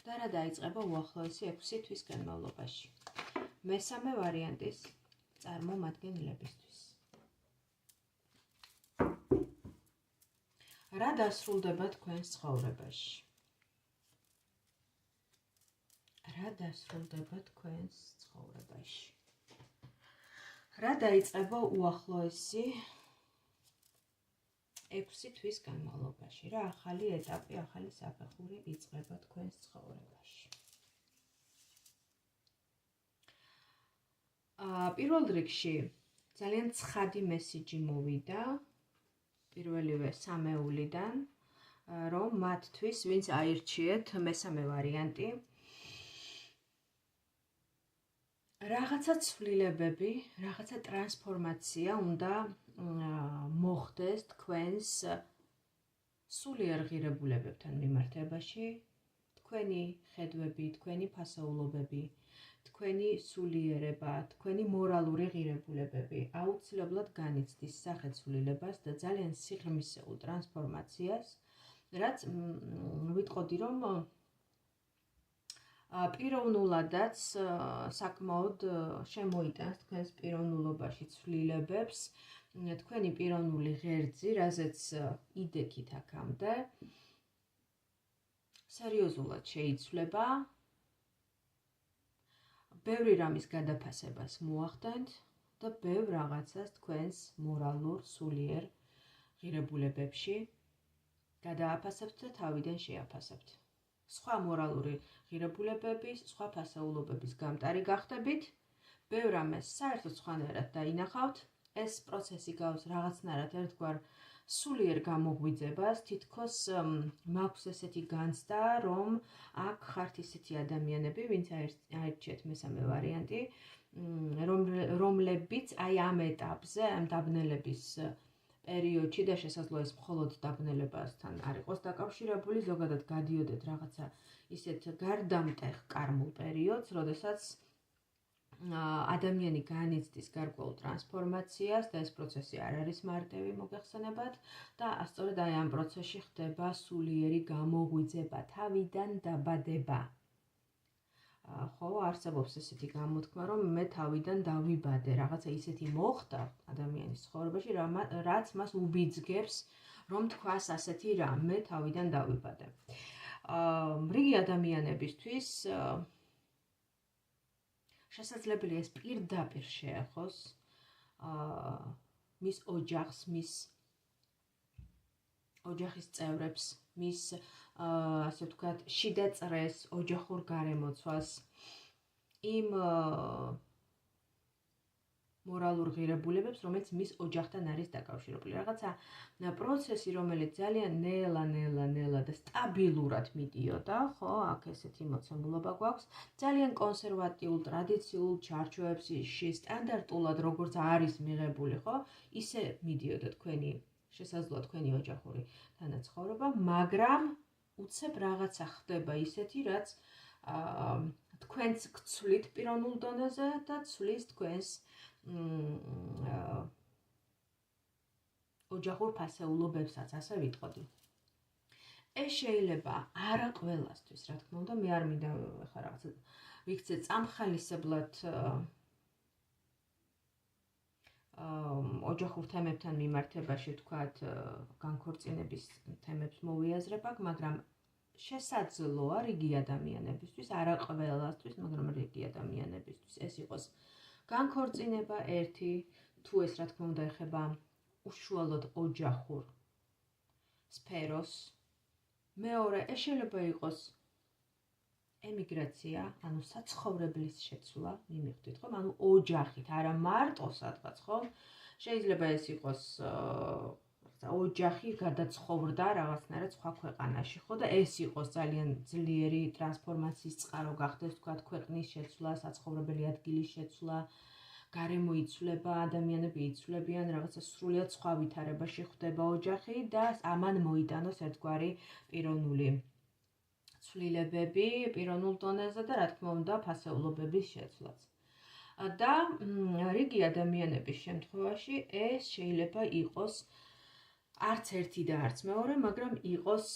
და რა დაიწყება უახლოესი 6 თვის განმავლობაში. მესამე ვარიანტის წარმომადგენლებისთვის. რა დასრულდება თქვენს ცხოვრებაში? რა დასრულდება თქვენს ცხოვრებაში? რა დაიწყება უახლოესი 6 თვის განმავლობაში? რა ახალი ეტაპი, ახალი საფეხური იწყება თქვენს ცხოვრებაში? პირველ რიგში ძალიან ცხადი მესიჯი მოვიდა პირველივე სამეულიდან, რომ მათთვის, ვინც აირჩიეთ მესამე ვარიანტი, რაღაცა ცვლილებები, რაღაცა ტრანსფორმაცია უნდა მოხდეს თქვენს სულიერ ღირებულებებთან მიმართებაში, თქვენი ხედვები, თქვენი ფასეულობები, თქვენი სულიერება, თქვენი მორალური ღირებულებები აუცილებლად განიცდის სახეცვლილებას და ძალიან სიღრმისეულ ტრანსფორმაციას, რაც ვიტყოდი, რომ პიროვნულადაც საკმაოდ შემოიტანს თქვენს პიროვნულობაში ცვლილებებს, თქვენი პიროვნული ღერძი, რაზეც იდექით აქამდე, სერიოზულად შეიცვლება, ბევრი რამის გადაფასებას მოახდენთ და ბევრ რაღაცას თქვენს მორალურ, სულიერ ღირებულებებში გადააფასებთ და თავიდან შეაფასებთ. სხვა მორალური ღირებულებები, სხვა ფასეულობების გამტარი გახდებით, ბევრ რამეს საერთოდ სხვანაირად დაინახავთ, ეს პროცესი გავს რაღაცნაირად ერთგვარ სულიერ გამოღვიძებას, თითქოს მაქვს ესეთი განცდა, რომ აქ ხართ ისეთი ადამიანები, ვინც აირჩიეთ მესამე ვარიანტი, რომლებიც აი ამ ეტაპზე, ამ დაბნელების პერიოდში და შესაძლოა ეს მხოლოდ დაბნელებასთან არ იყოს დაკავშირებული, ზოგადად გადიოდეთ რაღაცა ისეთ გარდამტეხ კარმულ პერიოდს, როდესაც ადამიანი განიცდის გარკვეულ ტრანსფორმაციას და ეს პროცესი არ არის მარტივი მოგეხსენებათ და სწორედ აი ამ პროცესში ხდება სულიერი გამოღვიძება, თავიდან დაბადება. ხო, არსებობს ესეთი გამოთქმა, რომ მე თავიდან დავიბადე, რაღაცა ისეთი მოხდა ადამიანის ცხოვრებაში, რაც მას უბიძგებს, რომ თქვას ასეთი რამ, მე თავიდან დავიბადე. რიგი ადამიანებისთვის შესაძლებელია ეს პირდაპირ შეეხოს მის ოჯახს, მის ოჯახის წევრებს, მის ასე ვთქვათ, შიდა წრეს, ოჯახურ გარემოცვას, იმ მორალურ ღირებულებებს, რომელიც მის ოჯახთან არის დაკავშირებული. რაღაცა პროცესი, რომელიც ძალიან ნელა და სტაბილურად მიდიოდა, ხო, აქ ესეთი მოცემულობა გვაქვს, ძალიან კონსერვატიულ, ტრადიციულ ჩარჩოებში, სტანდარტულად, როგორც არის მიღებული, ხო, ისე მიდიოდა თქვენი, შესაძლოა თქვენი ოჯახური თანაცხოვრება, მაგრამ უცებ რაღაცა ხდება ისეთი, რაც თქვენს გცვლით პიროვნულ დონეზე და ცვლის თქვენს ოჯახურ ფასეულობებსაც, ასე ვიტყოდი. ეს შეიძლება არა ყველასთვის, რა თქმა უნდა, მე არ მინდა ხა რაღაცა ვიქცე წამხალისებლად ოჯახურ თემებთან მიმართებაში, თქვათ, განქორწინების თემებს მოვიაზრებ აქ, მაგრამ შესაძლოა რიგი ადამიანებისთვის, არა ყველასთვის, მაგრამ რიგი ადამიანებისთვის ეს იყოს განქორწინება ერთი, თუ ეს რა თქმა უნდა ეხება უშუალოდ ოჯახურ სფეროს. მეორე, ეს შეიძლება იყოს ემიგრაცია, ანუ საცხოვრებლის შეცვლა, მიმივხვდით ხომ, ანუ ოჯახით, არა მარტო სადღაც, ხო? შეიძლება ეს იყოს ოჯახი გადაცხოვრდა რაღაცნაირად სხვა ქვეყანაში, ხო და ეს იყოს ძალიან ძლიერი ტრანსფორმაციის წყარო გახდეს, თქვათ, ქვეყნის შეცვლა, საცხოვრებელი ადგილის შეცვლა, გარემო იცვლება, ადამიანები იცვლებიან, რაღაცა სრულიად სხვა ვითარებაში ხვდება ოჯახი და ამან მოიტანოს ერთგვარი პიროვნული ცვლილებები პიროვნულ დონეზე და რა თქმა უნდა ფასეულობების შეცვლაც. და რიგი ადამიანების შემთხვევაში ეს შეიძლება იყოს არც ერთი და არც მეორე, მაგრამ იყოს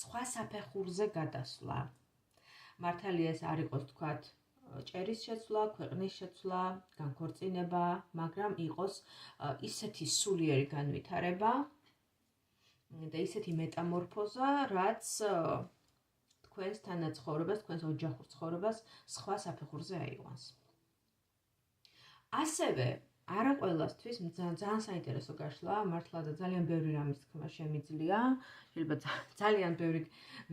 სხვა საფეხურზე გადასვლა. მართალია ეს არ იყოს, თქვათ, ჭერის შეცვლა, ქვეყნის შეცვლა, განქორწინება, მაგრამ იყოს ისეთი სულიერი განვითარება და ისეთი მეტამორფოზა, რაც თქვენს თანაცხოვრებას, თქვენს ოჯახურ ცხოვრებას სხვა საფეხურზე აიყვანს. ასევე არა ყველასთვის ძალიან საინტერესო გაშლა, მართლა და ძალიან ბევრი რამის თქმა შემიძლია, შეიძლება ძალიან ბევრი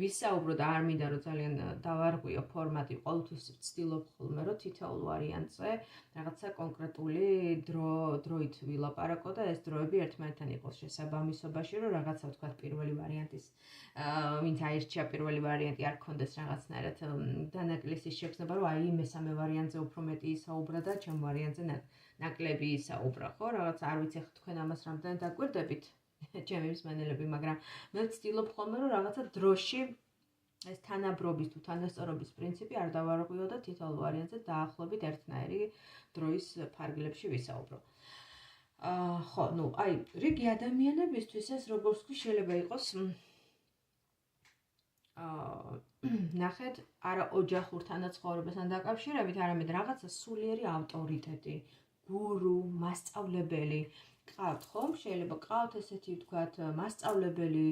ვისაუბრო და არ მინდა რომ ძალიან დავარღვიო ფორმატი, ყოველთვის ვცდილობ ხოლმე რომ თითოეულ ვარიანტზე რაღაცა კონკრეტული დროით ვილაპარაკო და ეს დროები ერთმანეთთან იყოს შესაბამისობაში, რომ რაღაცა ვთქვათ პირველი ვარიანტის ვინც აირჩია პირველი ვარიანტი არ გქონდეს რაღაცნაირად დანაკლისის შექმნება, რომ აი მესამე ვარიანტზე უფრო მეტი ისაუბრა და ჩემ ვარიანტზე ნაკლები ისაუბრა, ხო? რაღაც არ ვიცი ხა თქვენ ამას რამდენი დაგვირდებით, ჩემი მსმენელები, მაგრამ მე ვცდილობ ხოლმე რომ რაღაცა დროში ეს თანაბრობის თუ თანასწორობის პრინციპი არ დავარღვიო და თითოეულ ვარიანტზე დაახლოებით ერთნაირი დროის ფარგლებში ვისაუბრო. ხო, ნუ აი რიგი ადამიანებისთვის ეს როგორც კი შეიძლება იყოს ნახეთ, არა ოჯახურ თანაცხოვრებასთან დაკავშირებით, არამედ რაღაცა სულიერი ავტორიტეტი, გურუ, მასწავლებელი გყავთ ხომ? შეიძლება გყავთ ესეთი ვთქვათ, მასწავლებელი,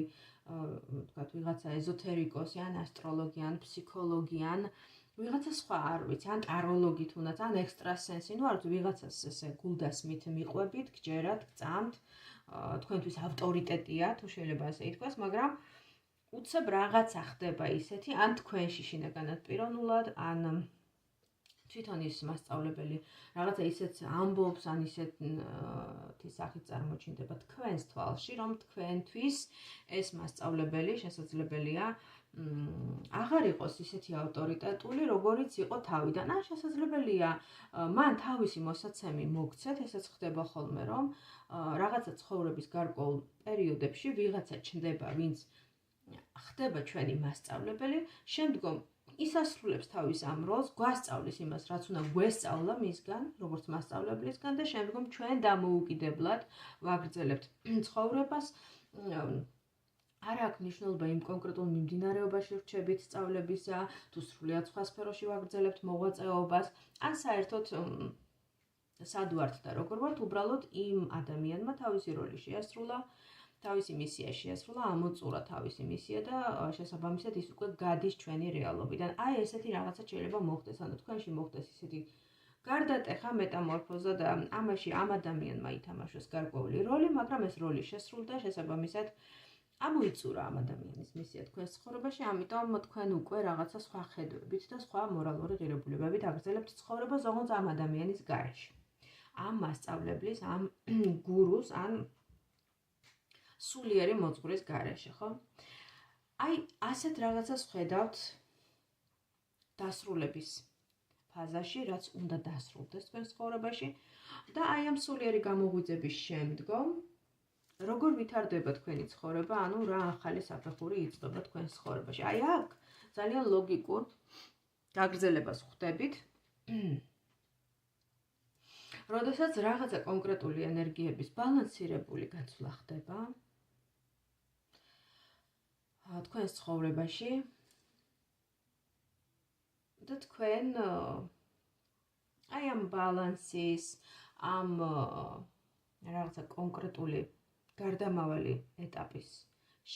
ვთქვათ, ვიღაცა ეზოთერიკოსი, ან ასტროლოგი, ან ფსიქოლოგი, ან ვიღაცა სხვა, არ ვიცი, ან ტაროლოგი თუნდაც, ან ექსტრასენსი, ნუ არ ვიცი, ვიღაცას ესე გულდასმით მიყვებით, გჯერათ, გწამთ, თქვენთვის ავტორიტეტია, თუ შეიძლება ასე ითქვას, მაგრამ უცებ რაღაცა ხდება ისეთი, ან თქვენში შინაგანად პიროვნულად, ან თვითონ ის მასწავლებელი რაღაცა ისეთ ამბობს, ან ისეთი სახით წარმოჩინდება თქვენს თვალში, რომ თქვენთვის ეს მასწავლებელი შესაძლებელია აღარ იყოს ისეთი ავტორიტეტული, როგორიც იყო თავიდან. ან შესაძლებელია მან თავისი მოსაცემი მოგცეთ, ესეც ხდება ხოლმე, რომ რაღაცა ცხოვრების გარკვეულ პერიოდებში ვიღაცა ჩნდება, ვინც ხდება ჩვენი მასწავლებელი, შემდგომ ისასრულებს თავის ამ როლს, გვასწავლის იმას, რაც უნდა გვესწავლა მისგან, როგორც მასწავლებლისგან და შემდგომ ჩვენ დამოუკიდებლად ვაგრძელებთ ცხოვრებას. არ აქვს მნიშვნელობა იმ კონკრეტულ მიმდინარეობაში რჩებით სწავლებისა, თუ სრულიად სხვა სფეროში ვაგრძელებთ მოღვაწეობას, ან საერთოდ სად ვართ და როგორ ვართ, უბრალოდ იმ ადამიანმა თავისი როლი შეასრულა, თავისი მისია შეასრულა, ამოწურა თავისი მისია და შესაბამისად ის უკვე გადის ჩვენი რეალობიდან. აი ესეთი რაღაცა შეიძლება მოხდეს, ანუ თქვენში მოხდეს ისეთი გარდატეხა მეტამორფოზა და ამაში ამ ადამიანმა ითამაშოს გარკვეული როლი, მაგრამ ეს როლი შესრულდა, შესაბამისად ამოიწურა ამ ადამიანის მისია თქვენს ცხოვრებაში, ამიტომ თქვენ უკვე რაღაცა სხვა ხედვებით და სხვა მორალური ღირებულებებით აგრძელებთ ცხოვრებას, როგორც ამ ადამიანის გარეშე. ამ მასწავლებლის, ამ გურუს, ან სულიერი მოძღვრის გარეშე, ხო? აი, ასეთ რაღაცას ხედავთ დასრულების ფაზაში, რაც უნდა დასრულდეს თქვენს ცხოვრებაში და აი ამ სულიერი გამოღვიძების შემდგომ როგორ ვითარდება თქვენი ცხოვრება, ანუ რა ახალი საფეხური იწყება თქვენს ცხოვრებაში. აი აქ ძალიან ლოგიკურ გაგრძელებას ხვდებით. როდესაც რაღაცა კონკრეტული ენერგიების ბალანსირებული გაცვლა ხდება თქვენს ცხოვრებაში და თქვენ აი ამ ბალანსის, ამ რაღაცა კონკრეტული გარდამავალი ეტაპის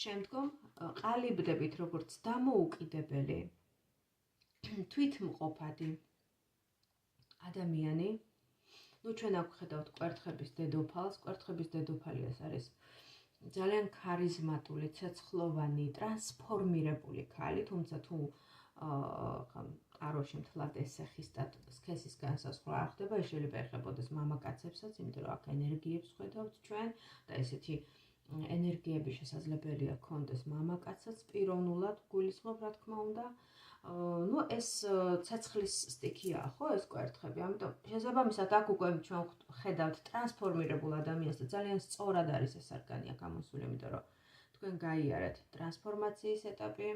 შემდგომ ყალიბდებით როგორც დამოუკიდებელი თვითმყოფადი ადამიანი. ნუ ჩვენ აქ ვხედავთ კვერთხების დედოფალს, კვერთხების დედოფალი ეს არის ძალიან ქარიზმატული, ცეცხლოვანი, ტრანსფორმირებული ქალი, თუმცა თუ წყაროში მთლად ესეხისტად სქესის განსაზღვრა არ ხდება, ეს შეიძლება ეხებოდეს მამაკაცებსაც, იმიტომ რომ აქ ენერგიებს ხედავთ ჩვენ და ესეთი ენერგიები შესაძლებელია გქონდეს მამაკაცსაც პიროვნულად გულისხმობ, რა თქმა უნდა. Ну, ეს ცეცხლის სტიქია, ხო, ეს კვერთხები. ამიტომ შესაბამისად აქ უკვე ჩვენ ხედავთ ტრანსფორმირებულ ადამიანს და ძალიან სწორად არის ეს არგანი აქ ამოსული, იმიტომ რომ თქვენ გაიარეთ ტრანსფორმაციის ეტაპი,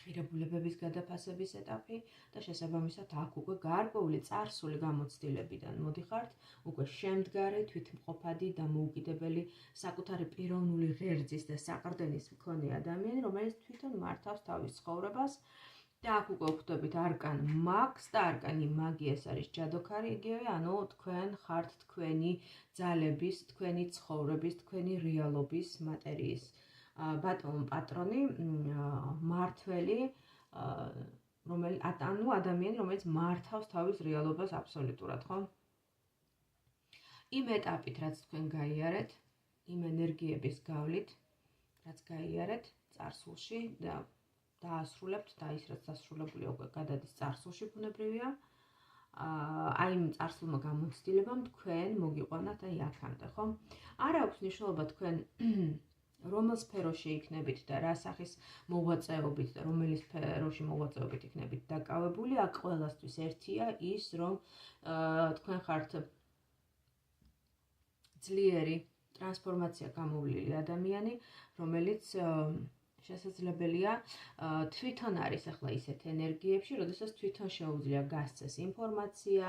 ღირებულებების გადაფასების ეტაპი და შესაბამისად აქ უკვე გარკვეული წარსული გამოცდილებიდან მოდიხართ, უკვე შემდგარი, თვითმყოფადი, დამოუკიდებელი, საკუთარი პიროვნული ღერძის და საყრდენის მქონე ადამიანი, რომელიც თვითონ მართავს თავის ცხოვრებას და აქ უკვე ხვდებით არკან მაგს და არკანი მაგი ეს არის ჯადოქარი იგივე, ანუ თქვენ ხართ თქვენი ძალების, თქვენი ცხოვრების, თქვენი რეალობის მატერიის ბატონ პატრონი, მართველი, ადამიანი, რომელიც მართავს თავის რეალობას აბსოლუტურად, ხო? იმ ეტაპით, რაც თქვენ გაიარეთ, იმ ენერგიების გავლით, რაც გაიარეთ წარსულში და დაასრულებთ და ის რაც დასრულებულია უკვე გადადის წარსულში ბუნებრივია. აი იმ წარსულმა გამოცდილებამ თქვენ მოგიყვანათ აი აქამდე, ხო? არ აქვს მნიშვნელობა თქვენ რომელ სფეროში იქნებით და რა სახის მოღვაწეობით და რომელი სფეროში მოღვაწეობით იქნებით დაკავებული, აქ ყველასთვის ერთია ის, რომ თქვენ ხართ ძლიერი ტრანსფორმაცია გამოვლილი ადამიანი, რომელიც შესაძლებელია თვითონ არის ახლა ისეთ ენერგიებში, როდესაც თვითონ შეუძლია გასცეს ინფორმაცია,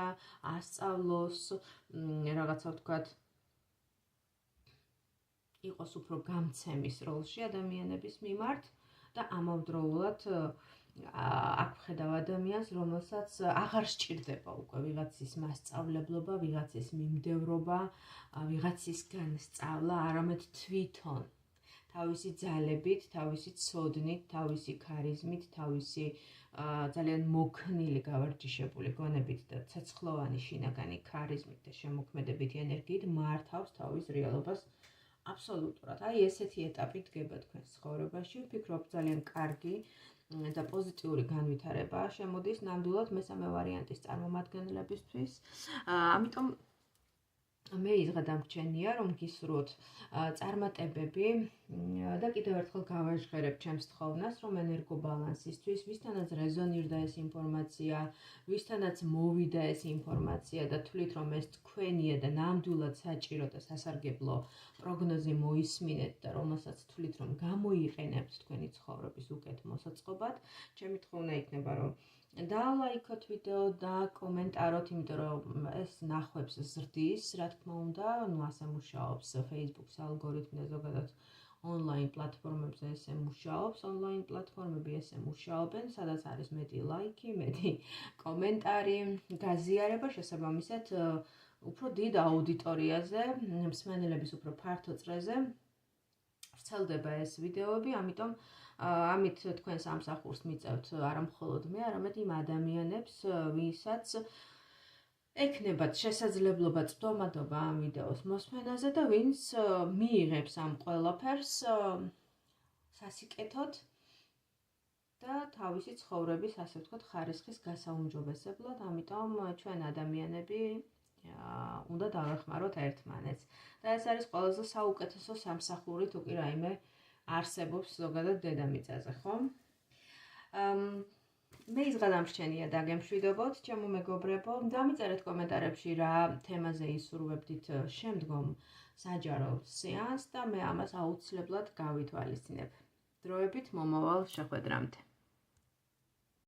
ასწავლოს, რაღაცა ვთქვათ, იყოს უფრო გამცემის როლში ადამიანების მიმართ და ამავდროულად აქ ხედავ ადამიანს, რომელსაც აღარ სჭირდება უკვე ვიღაცის მასწავლებლობა, ვიღაცის მიმდევრობა, ვიღაცისგან სწავლა, არამედ თვითონ თავისი ძალებით, თავისი ცოდნით, თავისი ქარიზმით, თავისი ძალიან მოქნილი, გავარჯიშებული გონებით და ცეცხლოვანი შინაგანი ქარიზმით და შემოქმედებითი ენერგიით მართავს თავის რეალობას აბსოლუტურად. აი ესეთი ეტაპი დგება თქვენს ცხოვრებაში. ვფიქრობ ძალიან კარგი და პოზიტიური განვითარება შემოდის ნამდვილად მესამე ვარიანტის წარმომადგენლებისთვის. ამიტომ მეიღა დამრჩენია, რომ გისურვოთ წარმატებები და კიდევ ერთხელ გავაჟღერებ ჩემს თხოვნას, რომ ენერგობალანსისთვის, ვისთანაც რეზონირდა ეს ინფორმაცია, ვისთანაც მოვიდა ეს ინფორმაცია და თვლით, რომ ეს თქვენია და ნამდვილად საჭირო და სასარგებლო პროგნოზი მოისმინეთ და რომელსაც თვლით, რომ გამოიყენებთ თქვენი ცხოვრების უკეთ მოსაწყობად, ჩემი თხოვნა იქნება, რომ დალაიქოთ ვიდეო და კომენტაროთ, იმიტომ რომ ეს ნახვებს ზრდის, რა თქმა უნდა, ну ასე მუშაობს Facebook-ს ალგორითმი და ზოგადად ონლაინ პლატფორმებზე ესე მუშაობს, ონლაინ პლატფორმები ესე მუშაობენ, სადაც არის მეტი ლაიქი, მეტი კომენტარი, გაზიარება, შესაბამისად უფრო დიდ აუდიტორიაზე, მსმენელების უფრო ფართო წრეზე ვრცელდება ეს ვიდეოები, ამიტომ ამით თქვენს ამსახურს მიწევთ არა მხოლოდ მე, არამედ იმ ადამიანებს, ვისაც ექნებათ შესაძლებლობა წვდომადობა ამ ვიდეოს მოსმენაზე და ვინც მიიღებს ამ ყველაფერს სასიკეთოდ და თავისი ცხოვრების, ასე ვთქვათ, ხარისხის გასაუმჯობესებლად, ამიტომ ჩვენ ადამიანები უნდა დავეხმაროთ ერთმანეთს. და ეს არის ყველაზე საუკეთესო სამსახური, თუ კი რაიმე არსებობს ზოგადად დედამიწაზე, ხო? მე ის გადამრჩენია დაგემშვიდობოთ, ჩემო მეგობრებო, დამიწერეთ კომენტარებში რა თემაზე ისურვებდით შემდგომ საჯარო სეანსს და მე ამას აუცილებლად გავითვალისწინებ. დროებით მომავალ შეხვედრამდე.